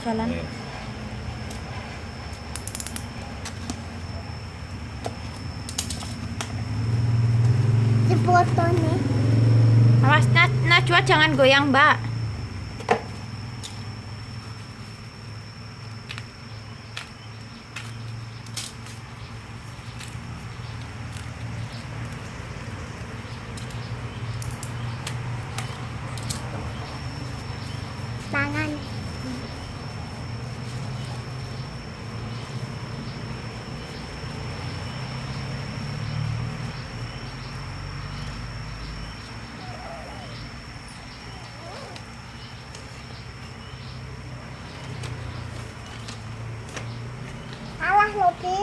jalan. Ayo. Dipoto nih. Awas Najwa, jangan goyang, Mbak. Tangan. Awas Loki.